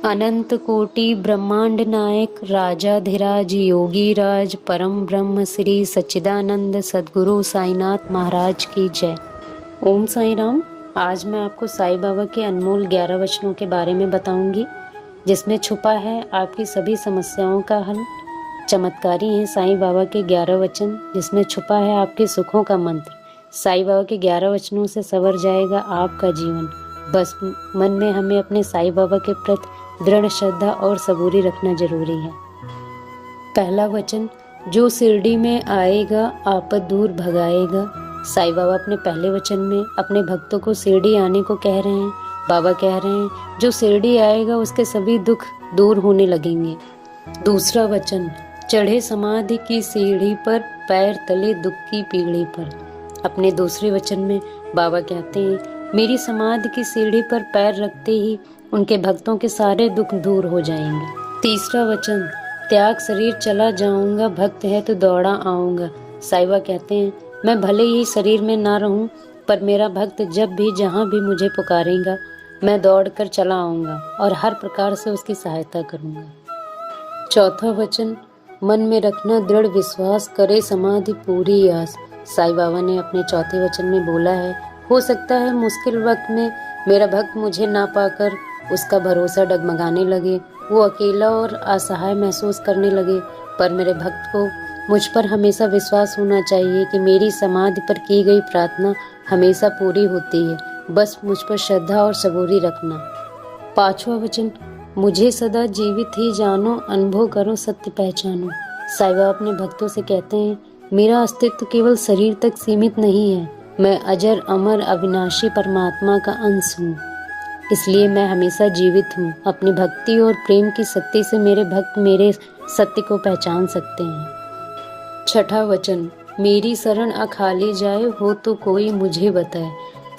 अनंत कोटि ब्रह्मांड नायक राजाधिराज योगी राज परम ब्रह्म श्री सच्चिदानंद सद्गुरु साईनाथ महाराज की जय। ओम साई राम। आज मैं आपको साईं बाबा के अनमोल 11 वचनों के बारे में बताऊंगी, जिसमें छुपा है आपकी सभी समस्याओं का हल। चमत्कारी हैं साईं बाबा के 11 वचन, जिसमें छुपा है आपके सुखों का मंत्र। साईं बाबा के 11 वचनों से संवर जाएगा आपका जीवन। बस मन में हमें अपने साईं बाबा के प्रति दृढ़ श्रद्धा और सबूरी रखना जरूरी है। पहला वचन, जो शिरडी में आएगा आपद दूर भगाएगा। साईं बाबा अपने पहले वचन में अपने भक्तों को शिरडी आने को कह रहे हैं। बाबा कह रहे हैं जो शिरडी आएगा उसके सभी दुख दूर होने लगेंगे। दूसरा वचन, चढ़े समाधि की सीढ़ी पर पैर तले दुख की पीढ़ी पर। अपने दूसरे वचन में बाबा कहते हैं मेरी समाधि की सीढ़ी पर पैर रखते ही उनके भक्तों के सारे दुख दूर हो जाएंगे। तीसरा वचन, त्याग शरीर चला जाऊंगा, भक्त है तो दौड़ा आऊंगा। साईं बाबा कहते हैं मैं भले ही शरीर में ना रहूं, पर मेरा भक्त जब भी जहां भी मुझे पुकारेगा मैं दौड़ कर चला आऊंगा और हर प्रकार से उसकी सहायता करूंगा। चौथा वचन, मन में रखना दृढ़ विश्वास, करे समाधि पूरी आस। साईं बाबा ने अपने चौथे वचन में बोला है हो सकता है मुश्किल वक्त में मेरा भक्त मुझे ना पाकर उसका भरोसा डगमगाने लगे, वो अकेला और असहाय महसूस करने लगे, पर मेरे भक्त को मुझ पर हमेशा विश्वास होना चाहिए कि मेरी समाधि पर की गई प्रार्थना हमेशा पूरी होती है। बस मुझ पर श्रद्धा और सबूरी रखना। पांचवा वचन, मुझे सदा जीवित ही जानो, अनुभव करो सत्य पहचानो। साईं बाबा अपने भक्तों से कहते हैं मेरा अस्तित्व केवल शरीर तक सीमित नहीं है, मैं अजर अमर अविनाशी परमात्मा का अंश हूँ, इसलिए मैं हमेशा जीवित हूँ। अपनी भक्ति और प्रेम की शक्ति से मेरे भक्त मेरे सत्य को पहचान सकते हैं। छठा वचन, मेरी शरण अखाली जाए हो तो कोई मुझे बताए।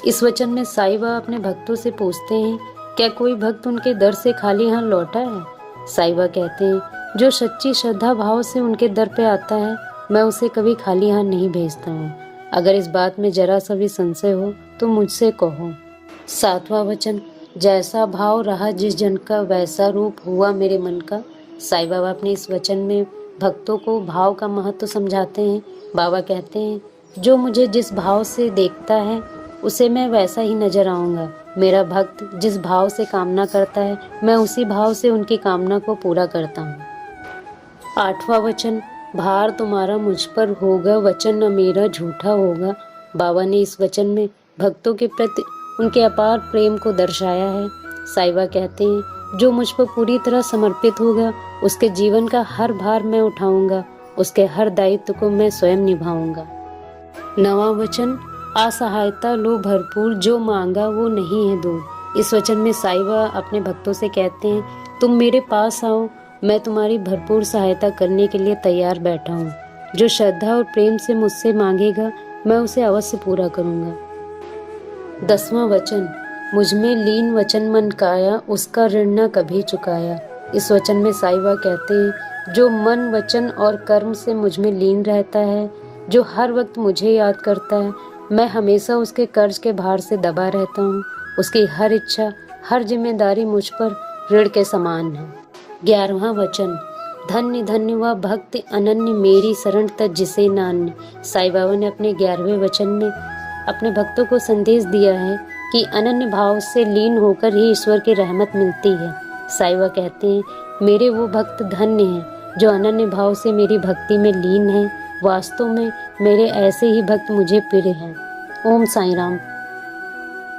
इस वचन में साईं बाबा अपने भक्तों से पूछते हैं क्या कोई भक्त उनके दर से खाली हाथ लौटा है। साईं बाबा कहते हैं जो सच्ची श्रद्धा भाव से उनके दर पे आता है मैं उसे कभी खाली हाथ नहीं भेजता हूँ। अगर इस बात में जरा सा भी संशय हो तो मुझसे कहो। सातवां वचन, जैसा भाव रहा जिस जन का वैसा रूप हुआ मेरे मन का। साईं बाबा अपने इस वचन में भक्तों को भाव का महत्व समझाते हैं। बाबा कहते हैं जो मुझे जिस भाव से देखता है उसे मैं वैसा ही नजर आऊंगा। मेरा भक्त जिस भाव से कामना करता है मैं उसी भाव से उनकी कामना को पूरा करता हूँ। आठवां वचन, भार तुम्हारा मुझ पर होगा, वचन न मेरा झूठा होगा। बाबा ने इस वचन में भक्तों के प्रति उनके अपार प्रेम को दर्शाया है। साईं बाबा कहते हैं जो मुझ पर पूरी तरह समर्पित होगा उसके जीवन का हर भार मैं उठाऊंगा, उसके हर दायित्व को मैं स्वयं निभाऊंगा। नवां वचन, असहायता लो भरपूर, जो मांगा वो नहीं है दूर। इस वचन में साईं बाबा अपने भक्तों से कहते हैं तुम मेरे पास आओ, मैं तुम्हारी भरपूर सहायता करने के लिए तैयार बैठा हूँ। जो श्रद्धा और प्रेम से मुझसे मांगेगा मैं उसे अवश्य पूरा करूँगा। 10वां वचन, मुझ में लीन वचन मन काया, उसका ऋण न कभी चुकाया। इस वचन में साईं बाबा कहते हैं जो मन वचन और कर्म से मुझ में लीन रहता है, जो हर वक्त मुझे याद करता है, मैं हमेशा उसके कर्ज के भार से दबा रहता हूँ। उसकी हर इच्छा हर जिम्मेदारी मुझ पर ऋण के समान है। 11वां वचन, धन्य धन्य वह भक्त अनन्य, मेरी शरण तज जिसे नान्य। साईं बाबा ने अपने 11वें वचन में अपने भक्तों को संदेश दिया है कि अनन्य भाव से लीन होकर ही ईश्वर की रहमत मिलती है। साईं बाबा कहते हैं मेरे वो भक्त धन्य हैं जो अनन्य भाव से मेरी भक्ति में लीन हैं। वास्तव में मेरे ऐसे ही भक्त मुझे प्रिय हैं। ओम साईं राम।